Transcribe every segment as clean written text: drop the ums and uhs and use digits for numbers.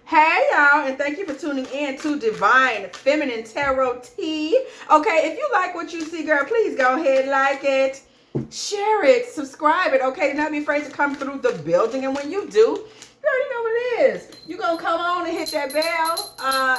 Hey y'all, and thank you for tuning in to Divine Feminine Tarot Tea. Okay, if you like what you see, girl, please go ahead and like it, share it, subscribe it. Okay, do not be afraid to come through the building, and when you do, you already know what it is. You're gonna come on and hit that bell.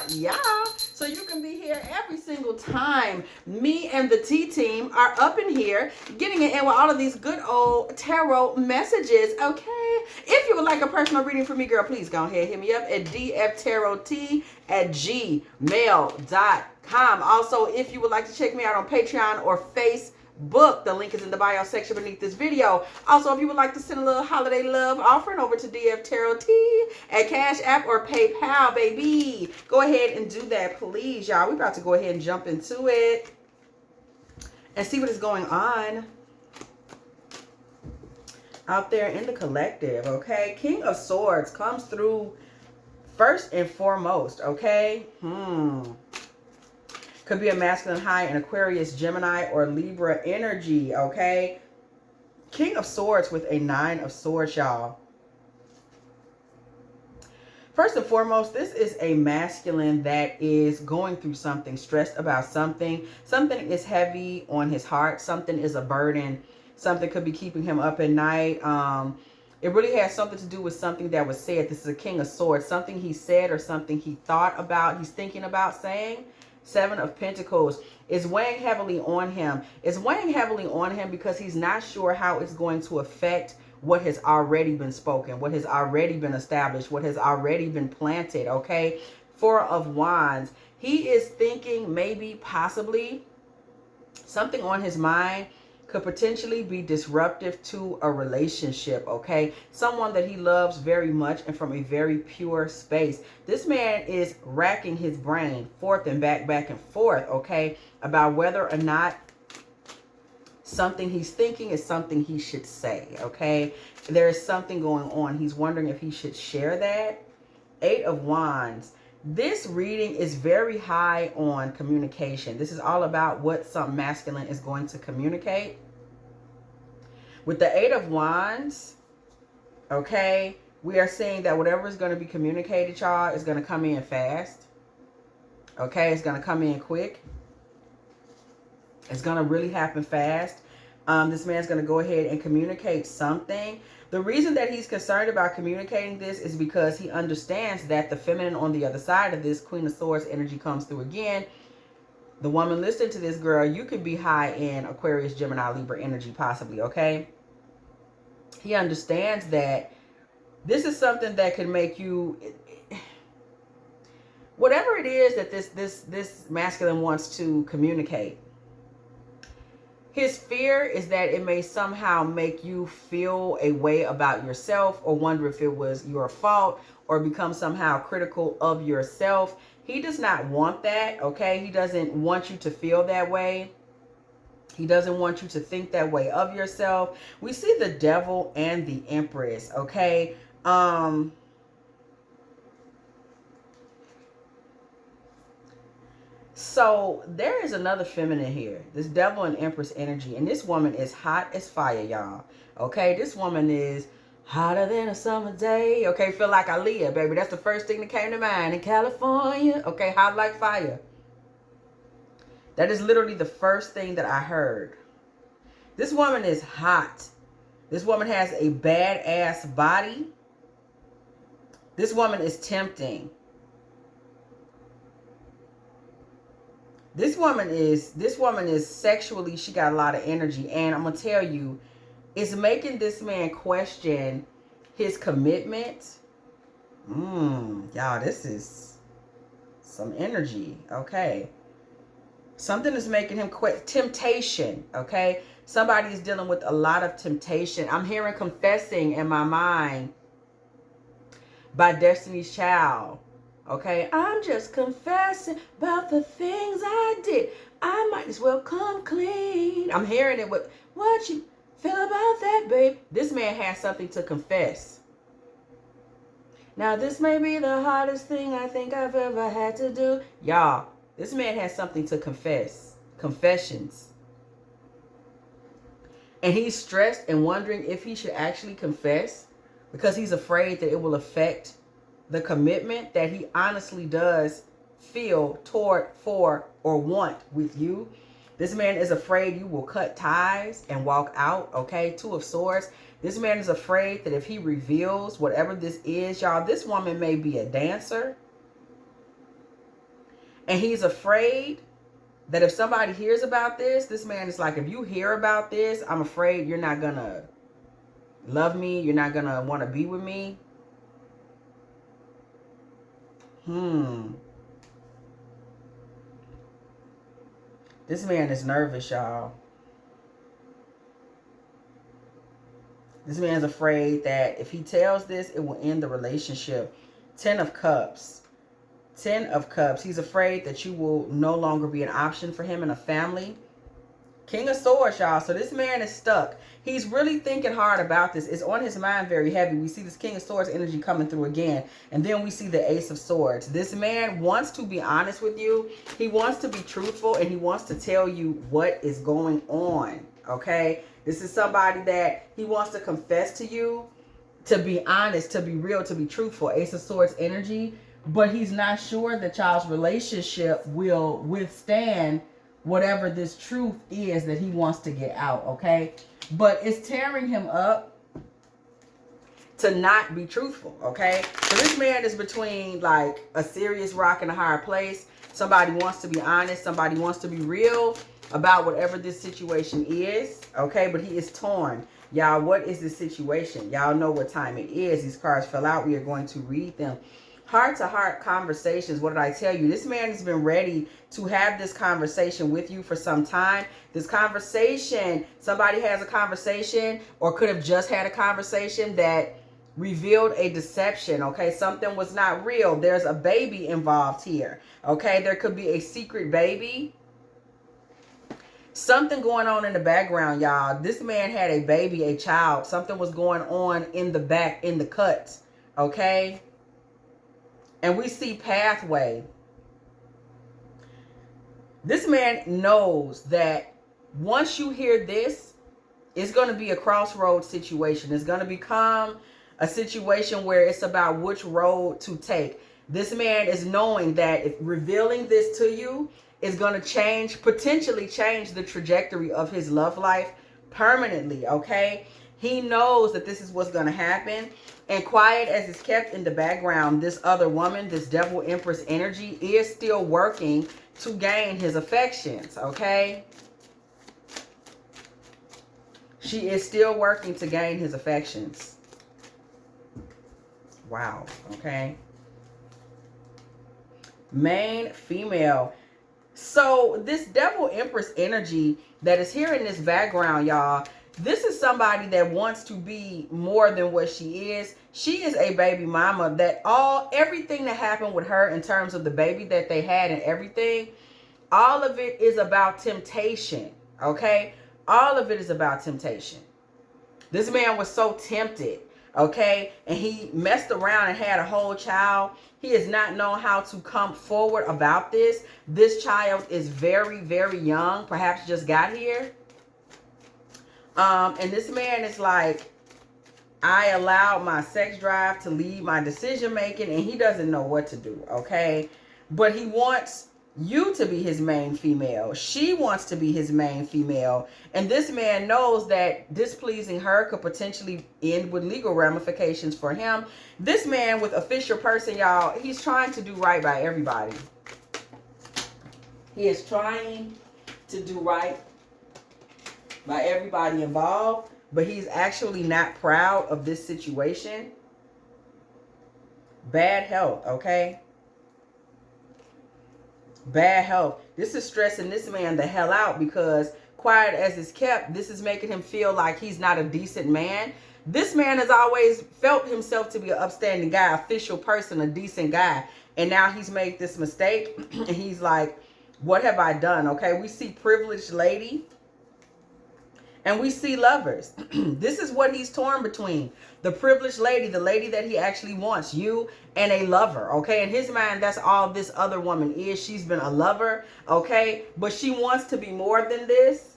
Yeah, so you can be here every single time me and the T team are up in here getting it in with all of these good old tarot messages. Okay, if you would like a personal reading from me, girl, please go ahead, hit me up at dftarottea@gmail.com. Also, if you would like to check me out on Patreon or Facebook, the link is in the bio section beneath this video. Also, if you would like to send a little holiday love offering over to dftarottea at CASHAPP or PayPal, baby, go ahead and do that, please, y'all. We're about to go ahead and jump into it and see what is going on out there in the collective. Okay, King of Swords comes through first and foremost. Okay, could be a masculine high in Aquarius, Gemini, or Libra energy. Okay, King of Swords with a 9 of Swords, y'all. First and foremost, this is a masculine that is going through something, stressed about something. Something is heavy on his heart. Something is a burden. Something could be keeping him up at night. It really has something to do with something that was said. This is a King of Swords. Something he said or something he thought about, he's thinking about saying. 7 of Pentacles is weighing heavily on him. It's weighing heavily on him because he's not sure how it's going to affect what has already been spoken, what has already been established, what has already been planted, okay? 4 of Wands. He is thinking maybe, possibly, something on his mind could potentially be disruptive to a relationship, okay? Someone that he loves very much and from a very pure space. This man is racking his brain forth and back and forth, okay, about whether or not something he's thinking is something he should say, okay? There is something going on. He's wondering if he should share that. 8 of Wands. This reading is very high on communication. This is all about what some masculine is going to communicate. With the 8 of Wands, okay, we are seeing that whatever is going to be communicated, y'all, is going to come in fast. Okay, it's going to come in quick. It's going to really happen fast. This man's going to go ahead and communicate something. The reason that he's concerned about communicating this is because he understands that the feminine on the other side of this, Queen of Swords energy, comes through again. The woman listening to this, girl, you could be high in Aquarius, Gemini, Libra energy possibly, okay? He understands that this is something that can make you, whatever it is that this masculine wants to communicate. His fear is that it may somehow make you feel a way about yourself or wonder if it was your fault or become somehow critical of yourself. He does not want that, okay? He doesn't want you to feel that way. He doesn't want you to think that way of yourself. We see the Devil and the Empress, okay? So there is another feminine here. This Devil and Empress energy. And this woman is hot as fire, y'all. Okay, this woman is hotter than a summer day. Okay, feel like Aaliyah, baby. That's the first thing that came to mind. In California. Okay, hot like fire. That is literally the first thing that I heard. This woman is hot. This woman has a badass body. This woman is tempting. This woman is sexually, she got a lot of energy. And I'm going to tell you, it's making this man question his commitment. Y'all, this is some energy, okay? Something is making him quit. Temptation, okay? Somebody is dealing with a lot of temptation. I'm hearing Confessing in my mind by Destiny's Child. Okay, I'm just confessing about the things I did. I might as well come clean. I'm hearing it with, what you feel about that, babe? This man has something to confess. Now, this may be the hardest thing I think I've ever had to do. Y'all, this man has something to confess. Confessions. And he's stressed and wondering if he should actually confess because he's afraid that it will affect the commitment that he honestly does feel toward, for, or want with you. This man is afraid you will cut ties and walk out, okay? Two of Swords. This man is afraid that if he reveals whatever this is, y'all, this woman may be a dancer. And he's afraid that if somebody hears about this man is like, if you hear about this, I'm afraid you're not going to love me. You're not going to want to be with me. This man is nervous, y'all. This man's afraid that if he tells this, it will end the relationship. 10 of Cups. 10 of Cups. He's afraid that you will no longer be an option for him in a family. King of Swords, y'all. So this man is stuck. He's really thinking hard about this. It's on his mind very heavy. We see this King of Swords energy coming through again. And then we see the Ace of Swords. This man wants to be honest with you. He wants to be truthful. And he wants to tell you what is going on. Okay? This is somebody that he wants to confess to you. To be honest. To be real. To be truthful. Ace of Swords energy. But he's not sure that y'all's relationship will withstand whatever this truth is that he wants to get out, okay? But it's tearing him up to not be truthful, okay? So this man is between like a serious rock and a hard place. Somebody wants to be honest. Somebody wants to be real about whatever this situation is, okay? But he is torn. Y'all, what is the situation? Y'all know what time it is. These cards fell out. We are going to read them. Heart-to-heart conversations. What did I tell you? This man has been ready to have this conversation with you for some time. This conversation, somebody has a conversation or could have just had a conversation that revealed a deception, okay? Something was not real. There's a baby involved here, okay? There could be a secret baby. Something going on in the background, y'all. This man had a baby, a child. Something was going on in the back, in the cuts, okay? And we see pathway. This man knows that once you hear this, it's going to be a crossroads situation. It's going to become a situation where it's about which road to take. This man is knowing that if revealing this to you is going to change, potentially change the trajectory of his love life permanently, okay? He knows that this is what's going to happen. And quiet as it's kept in the background, this other woman, this Devil Empress energy is still working to gain his affections, okay? She is still working to gain his affections. Wow, okay? Main female. So this Devil Empress energy that is here in this background, y'all, this is somebody that wants to be more than what she is. She is a baby mama that everything that happened with her in terms of the baby that they had and everything, all of it is about temptation, okay? All of it is about temptation. This man was so tempted, okay? And he messed around and had a whole child. He has not known how to come forward about this. This child is very, very young, perhaps just got here. And this man is like, I allowed my sex drive to lead my decision making, and he doesn't know what to do, okay? But he wants you to be his main female. She wants to be his main female. And this man knows that displeasing her could potentially end with legal ramifications for him. This man with official person, y'all, he's trying to do right by everybody. He is trying to do right by everybody involved, but he's actually not proud of this situation. Bad health, okay? Bad health. This is stressing this man the hell out because quiet as it's kept, this is making him feel like he's not a decent man. This man has always felt himself to be an upstanding guy, official person, a decent guy. And now he's made this mistake and he's like, what have I done? Okay, we see privileged lady. And we see lovers. This is what he's torn between. The privileged lady, the lady that he actually wants, you, and a lover, okay? In his mind, that's all this other woman is. She's been a lover, okay? But she wants to be more than this.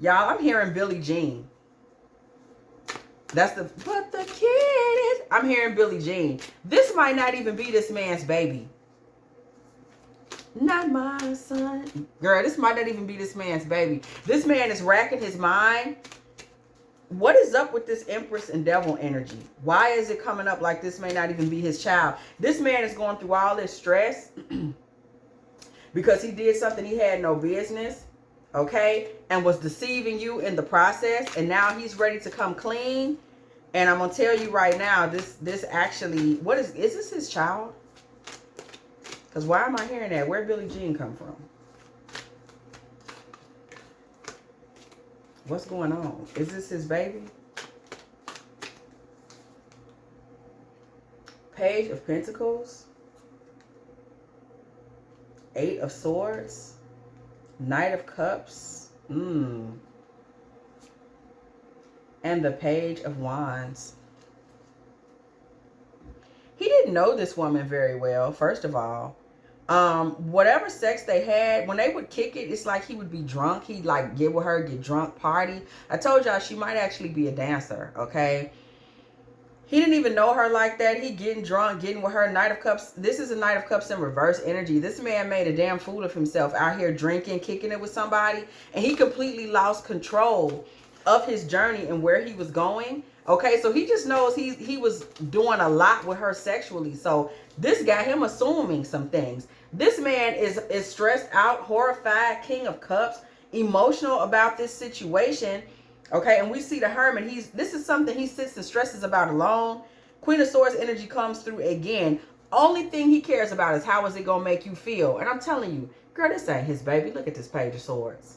Y'all, I'm hearing Billie Jean. That's the, but the kid is, I'm hearing Billie Jean. This might not even be this man's baby. Not my son. Girl, this might not even be this man's baby. This man is racking his mind. What is up with this Empress and Devil energy? Why is it coming up like this may not even be his child? This man is going through all this stress because he did something he had no business, okay? And was deceiving you in the process. And now he's ready to come clean. And I'm going to tell you right now, this actually, what is this his child? Because why am I hearing that? Where Billie Jean come from? What's going on? Is this his baby? Page of Pentacles. 8 of Swords. Knight of Cups. And the Page of Wands. He didn't know this woman very well, first of all. Whatever sex they had, when they would kick it, it's like he would be drunk. He'd like get with her, get drunk, party. I told y'all she might actually be a dancer, okay? He didn't even know her like that. He getting drunk, getting with her. Knight of Cups. This is a Knight of Cups in reverse energy. This man made a damn fool of himself out here drinking, kicking it with somebody. And he completely lost control of his journey and where he was going. Okay, so he just knows he was doing a lot with her sexually. So this got him assuming some things. This man is stressed out, horrified, King of Cups, emotional about this situation. Okay, and we see the Hermit. This is something he sits and stresses about alone. Queen of Swords energy comes through again. Only thing he cares about is how is it going to make you feel. And I'm telling you, girl, this ain't his baby. Look at this Page of Swords.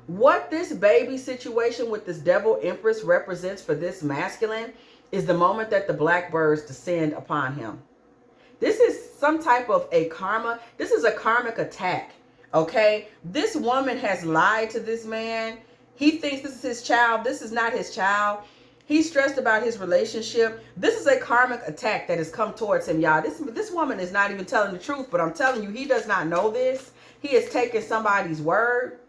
What this baby situation with this Devil Empress represents for this masculine is the moment that the blackbirds descend upon him. This is some type of a karma. This is a karmic attack, okay? This woman has lied to this man. He thinks this is his child. This is not his child. He's stressed about his relationship. This is a karmic attack that has come towards him, y'all. This woman is not even telling the truth, but I'm telling you, he does not know this. He has taken somebody's word.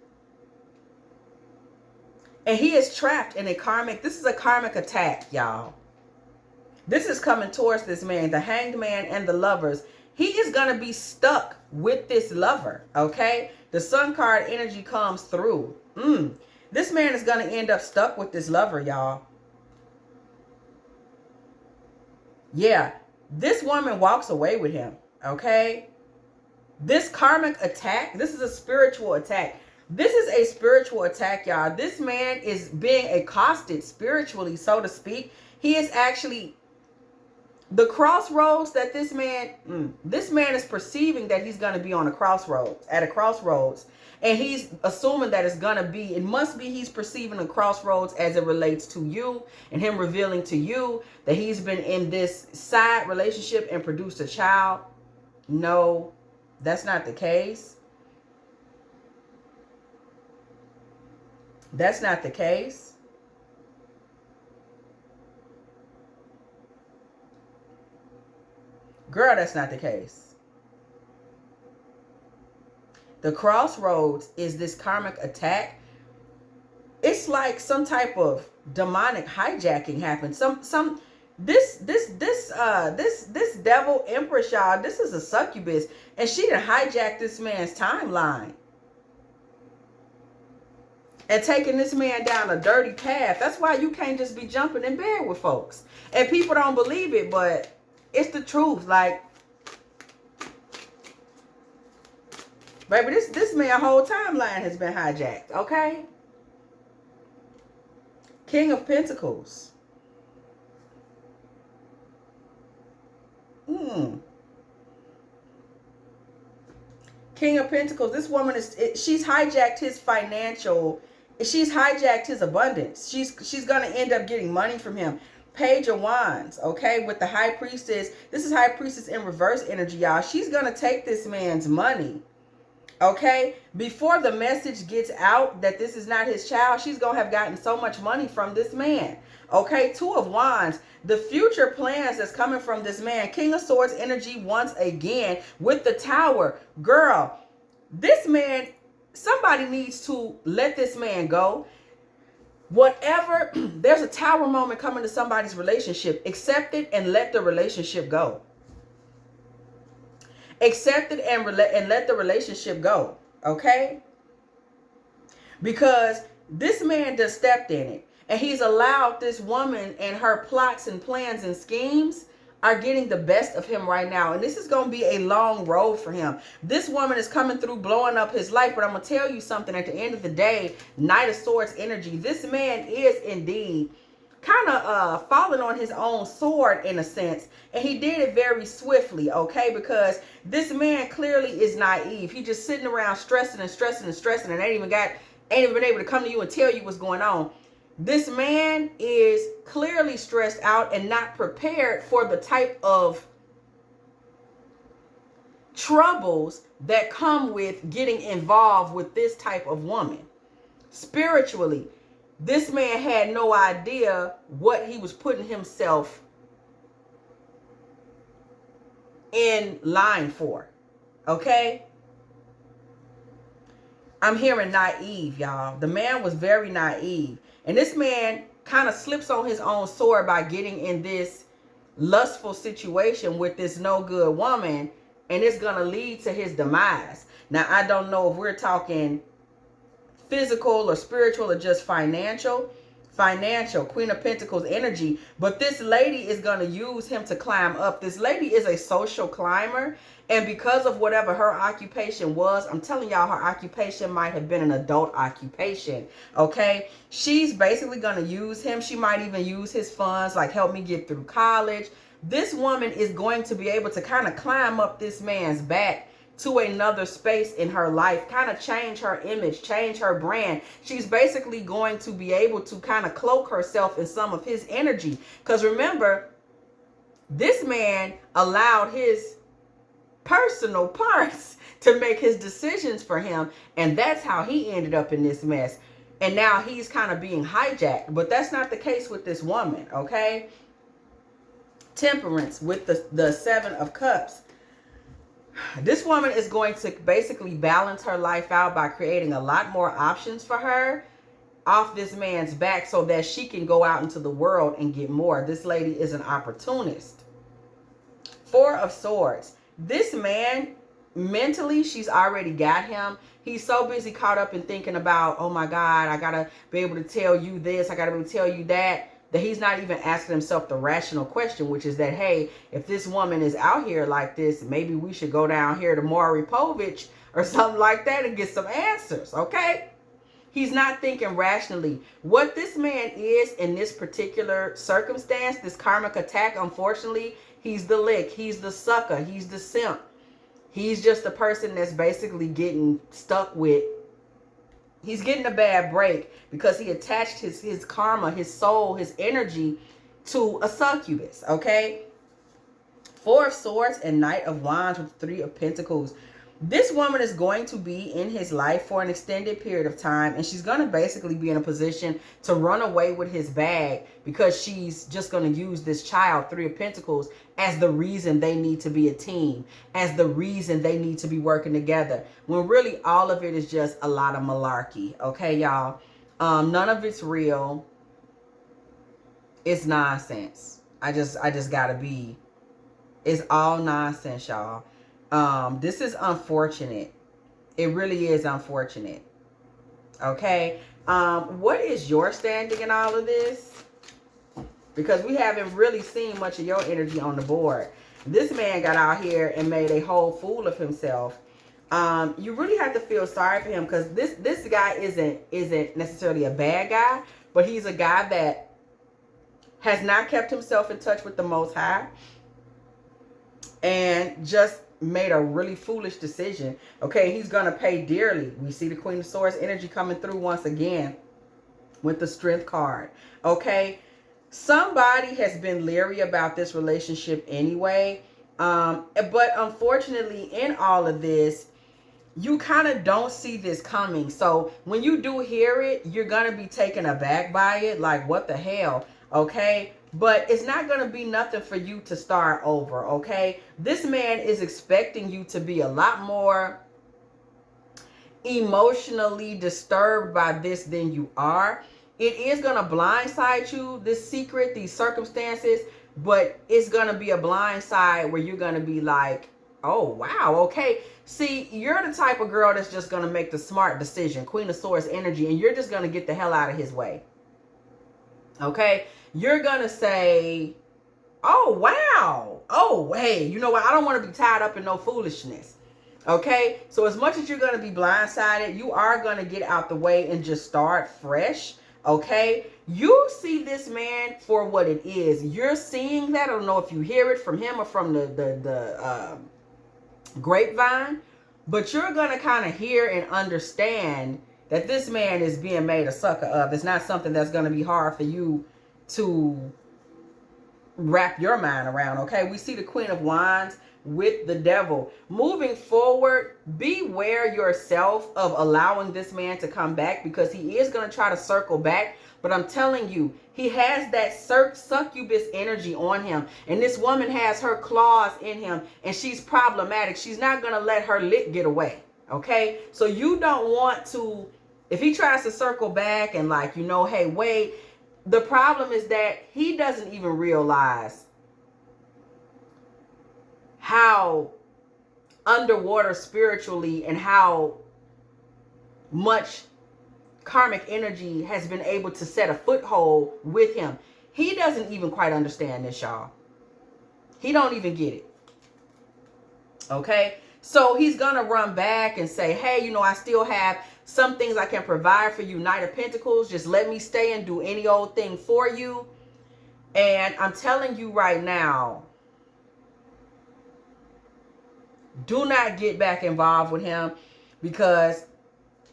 And he is trapped in a karmic, this is a karmic attack, y'all. This is coming towards this man, the Hanged Man and the Lovers. He is going to be stuck with this lover, okay? The Sun card energy comes through. This man is going to end up stuck with this lover, y'all. Yeah, this woman walks away with him, okay? This karmic attack, this is a spiritual attack. This is a spiritual attack, y'all. This man is being accosted spiritually, so to speak. He is actually, the crossroads that this man is perceiving that he's going to be on a crossroads, at a crossroads. And he's assuming that it's going to be, it must be he's perceiving a crossroads as it relates to you and him revealing to you that he's been in this side relationship and produced a child. No, that's not the case. That's not the case. Girl, that's not the case. The crossroads is this karmic attack. It's like some type of demonic hijacking happened. This Devil Empress, y'all, this is a succubus, and she done hijacked this man's timeline. And taking this man down a dirty path. That's why you can't just be jumping in bed with folks. And people don't believe it, but it's the truth. Like, baby, this man's whole timeline has been hijacked, okay? King of Pentacles. King of Pentacles. This woman she's hijacked his financial. She's hijacked his abundance. She's going to end up getting money from him. Page of Wands, okay, with the High Priestess. This is High Priestess in reverse energy, y'all. She's going to take this man's money, okay? Before the message gets out that this is not his child, she's going to have gotten so much money from this man, okay? Two of Wands, the future plans that's coming from this man. King of Swords energy once again with the Tower. Girl, this man, somebody needs to let this man go. Whatever, there's a tower moment coming to somebody's relationship. Accept it and let the relationship go. Accept it and let the relationship go. Okay? Because this man just stepped in it. And he's allowed this woman and her plots and plans and schemes are getting the best of him right now. And this is going to be a long road for him. This woman is coming through, blowing up his life. But I'm going to tell you something. At the end of the day, Knight of Swords energy, this man is indeed kind of falling on his own sword in a sense. And he did it very swiftly, okay? Because this man clearly is naive. He just sitting around stressing and stressing and stressing and ain't even been able to come to you and tell you what's going on. This man is clearly stressed out and not prepared for the type of troubles that come with getting involved with this type of woman. Spiritually, this man had no idea what he was putting himself in line for. Okay? I'm hearing naive, y'all. The man was very naive. And this man kind of slips on his own sword by getting in this lustful situation with this no good woman. And it's going to lead to his demise. Now, I don't know if we're talking physical or spiritual or just financial. Financial, Queen of Pentacles energy. But this lady is going to use him to climb up. This lady is a social climber. And because of whatever her occupation was, I'm telling y'all, her occupation might have been an adult occupation. Okay. She's basically going to use him. She might even use his funds, like help me get through college. This woman is going to be able to kind of climb up this man's back to another space in her life, kind of change her image, change her brand. She's basically going to be able to kind of cloak herself in some of his energy. Because remember, this man allowed his personal parts to make his decisions for him. And that's how he ended up in this mess. And now he's kind of being hijacked. But that's not the case with this woman, okay? Temperance with the Seven of Cups. This woman is going to basically balance her life out by creating a lot more options for her off this man's back so that she can go out into the world and get more. This lady is an opportunist. Four of Swords. This man, mentally, she's already got him. He's so busy caught up in thinking about, oh my God, I got to be able to tell you this. I got to be able to tell you that he's not even asking himself the rational question, which is that, hey, if this woman is out here like this, maybe we should go down here to Maury Povich or something like that and get some answers, okay? He's not thinking rationally. What this man is in this particular circumstance, this karmic attack, unfortunately, he's the lick, he's the sucker, he's the simp. He's just the person that's basically getting stuck with, he's getting a bad break because he attached his karma, his soul, his energy to a succubus, okay? Four of Swords and Knight of Wands with Three of Pentacles. This woman is going to be in his life for an extended period of time, and she's going to basically be in a position to run away with his bag because she's just going to use this child, Three of Pentacles, as the reason they need to be a team, as the reason they need to be working together, when really all of it is just a lot of malarkey, okay, y'all? None of it's real. It's nonsense. I just gotta be, it's all nonsense, y'all. This is unfortunate. It really is unfortunate. Okay. What is your standing in all of this? Because we haven't really seen much of your energy on the board. This man got out here and made a whole fool of himself. You really have to feel sorry for him because this guy isn't necessarily a bad guy, but he's a guy that has not kept himself in touch with the Most High and just made a really foolish decision. Okay, he's gonna pay dearly. We see the Queen of Swords energy coming through once again with the Strength card. Okay, somebody has been leery about this relationship anyway, but unfortunately in all of this, you kind of don't see this coming. So when you do hear it, you're gonna be taken aback by it, like what the hell. Okay, but it's not going to be nothing for you to start over, okay? This man is expecting you to be a lot more emotionally disturbed by this than you are. it is going to blindside you, this secret, these circumstances, but it's going to be a blindside where you're going to be like, oh, wow, okay. See, you're the type of girl that's just going to make the smart decision, Queen of Swords energy, and you're just going to get the hell out of his way. Okay? You're going to say, oh, wow. Oh, hey, you know what? I don't want to be tied up in no foolishness. Okay? So as much as you're going to be blindsided, you are going to get out the way and just start fresh. Okay? You see this man for what it is. You're seeing that. I don't know if you hear it from him or from the grapevine, but you're going to kind of hear and understand that this man is being made a sucker of. It's not something that's going to be hard for you to wrap your mind around. Okay, we see the Queen of Wands with the Devil. Moving forward, beware yourself of allowing this man to come back, because he is going to try to circle back. But I'm telling you, he has that succubus energy on him. And this woman has her claws in him. And she's problematic. She's not going to let her lick get away. Okay? So you don't want to, if he tries to circle back and like, you know, hey, wait. The problem is that he doesn't even realize how underwater spiritually and how much karmic energy has been able to set a foothold with him. He doesn't even quite understand this, y'all. He don't even get it. Okay? So he's going to run back and say, hey, you know, I still have some things I can provide for you. Knight of Pentacles, just let me stay and do any old thing for you. And I'm telling you right now, do not get back involved with him, because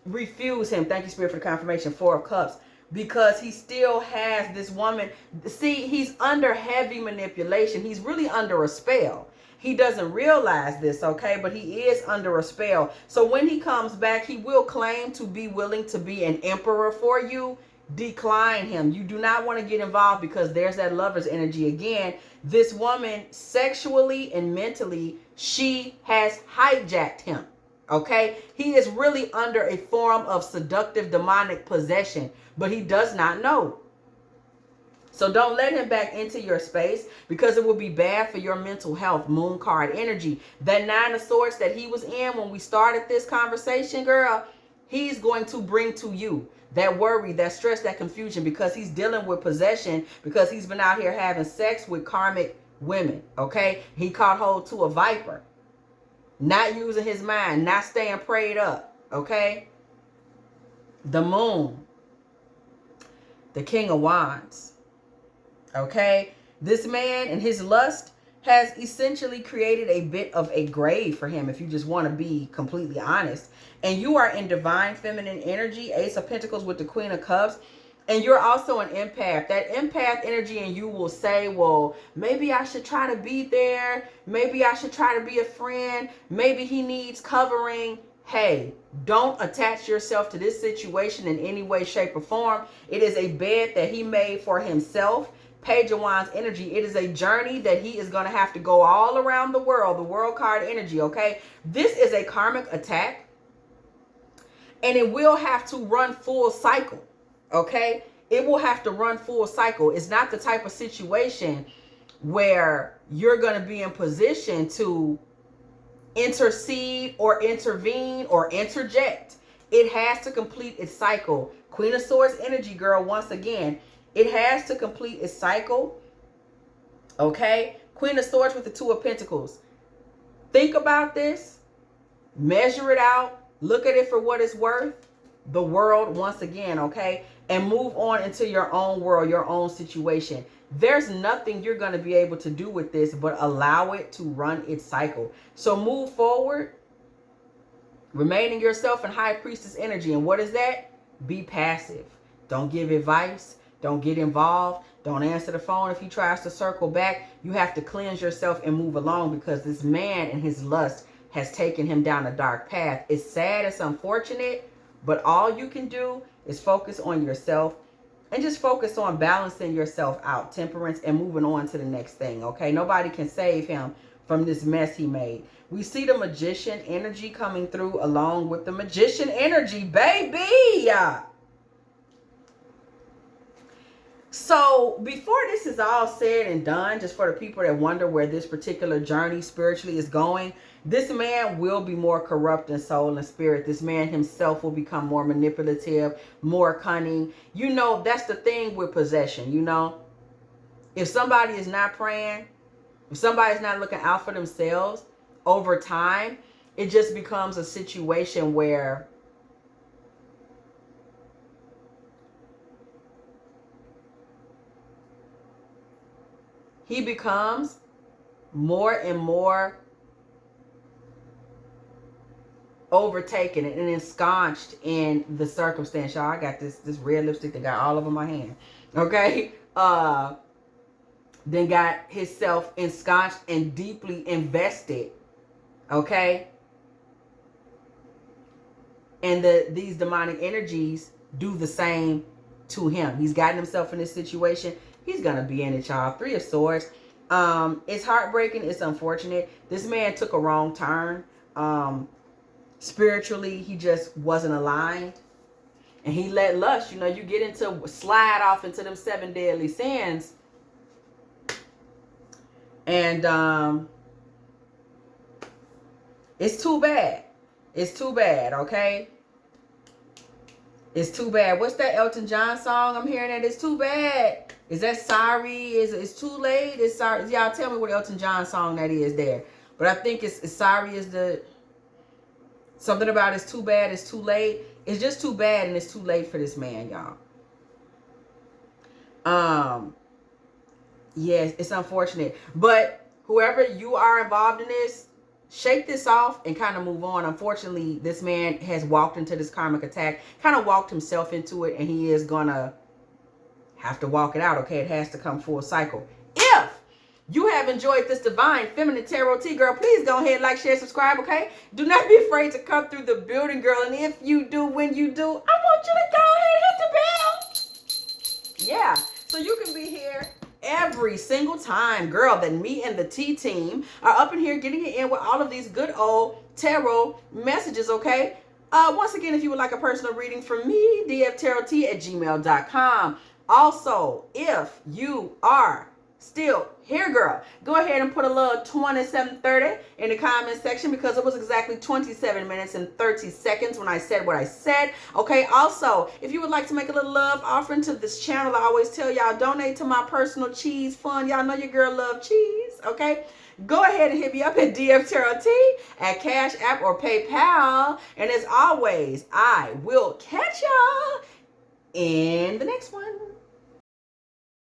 refuse him. Thank you, Spirit, for the confirmation. 4 of Cups. Because he still has this woman. See, he's under heavy manipulation. He's really under a spell. He doesn't realize this, okay? But he is under a spell. So when he comes back, he will claim to be willing to be an emperor for you. Decline him. You do not want to get involved, because there's that Lover's energy again. This woman, sexually and mentally, she has hijacked him. Okay? He is really under a form of seductive demonic possession, but he does not know. So don't let him back into your space, because it will be bad for your mental health. Moon card energy. That 9 of Swords that he was in when we started this conversation, girl, he's going to bring to you that worry, that stress, that confusion, because he's dealing with possession, because he's been out here having sex with karmic women. Okay? He caught hold to a viper. Not using his mind, not staying prayed up. Okay? The Moon. The King of Wands. Okay? This man and his lust has essentially created a bit of a grave for him, if you just want to be completely honest. And you are in divine feminine energy, Ace of Pentacles with the Queen of Cups. And you're also an empath. That empath energy in you will say, well, maybe I should try to be there. Maybe I should try to be a friend. Maybe he needs covering. Hey, don't attach yourself to this situation in any way, shape, or form. It is a bed that he made for himself. Page of Wands energy. It is a journey that he is going to have to go all around the world. The World card energy, okay? This is a karmic attack. And it will have to run full cycle. Okay, it will have to run full cycle. It's not the type of situation where you're going to be in position to intercede or intervene or interject. It has to complete its cycle. Queen of Swords energy, girl, once again, it has to complete its cycle. Okay, Queen of Swords with the 2 of Pentacles. Think about this. Measure it out. Look at it for what it's worth. The world once again, okay? And move on into your own world, your own situation. There's nothing you're going to be able to do with this but allow it to run its cycle. So move forward, remaining yourself in High Priestess energy. And what is that? Be passive. Don't give advice. Don't get involved. Don't answer the phone if he tries to circle back. You have to cleanse yourself and move along, because this man and his lust has taken him down a dark path. It's sad, it's unfortunate, but all you can do is focus on yourself and just focus on balancing yourself out, temperance, and moving on to the next thing, okay? Nobody can save him from this mess he made. We see the Magician energy coming through along with the Magician energy, baby! So before this is all said and done, just for the people that wonder where this particular journey spiritually is going, this man will be more corrupt in soul and spirit. This man himself will become more manipulative, more cunning. You know, that's the thing with possession, you know. If somebody is not praying, if somebody's not looking out for themselves, over time, it just becomes a situation where he becomes more and more overtaken and ensconced in the circumstance. Y'all, I got this red lipstick that got all over my hand. Okay? Then got himself ensconced and deeply invested. Okay? And these demonic energies do the same to him. He's gotten himself in this situation. He's going to be in it, y'all. 3 of Swords. It's heartbreaking. It's unfortunate. This man took a wrong turn. Spiritually, he just wasn't aligned. And he let lust, you know, you get into, slide off into them 7 deadly sins. And it's too bad. It's too bad, okay? It's too bad. What's that Elton John song I'm hearing that? It's too bad. Is that sorry? It's too late? It's sorry. Y'all tell me what Elton John song that is there. But I think it's sorry is the... Something about it's too bad, it's too late. It's just too bad and it's too late for this man, y'all. Yes, it's unfortunate. But whoever you are involved in this, shake this off and kind of move on. Unfortunately, this man has walked into this karmic attack, kind of walked himself into it, and he is going to have to walk it out, okay? It has to come full cycle. If you have enjoyed this divine feminine tarot tea, girl, please go ahead, like, share, subscribe, okay? Do not be afraid to come through the building, girl. And if you do, when you do, I want you to go ahead and hit the bell. Yeah, so you can be here every single time, girl, that me and the T team are up in here getting it in with all of these good old tarot messages, okay? Once again, if you would like a personal reading from me, dftarottea@gmail.com. Also, if you are still here, girl, go ahead and put a little 2730 in the comment section, because it was exactly 27 minutes and 30 seconds when I said what I said. Okay, also, if you would like to make a little love offering to this channel, I always tell y'all, donate to my personal cheese fund. Y'all know your girl love cheese, okay? Go ahead and hit me up at dftarottea at CASHAPP or PayPal. And as always, I will catch y'all in the next one.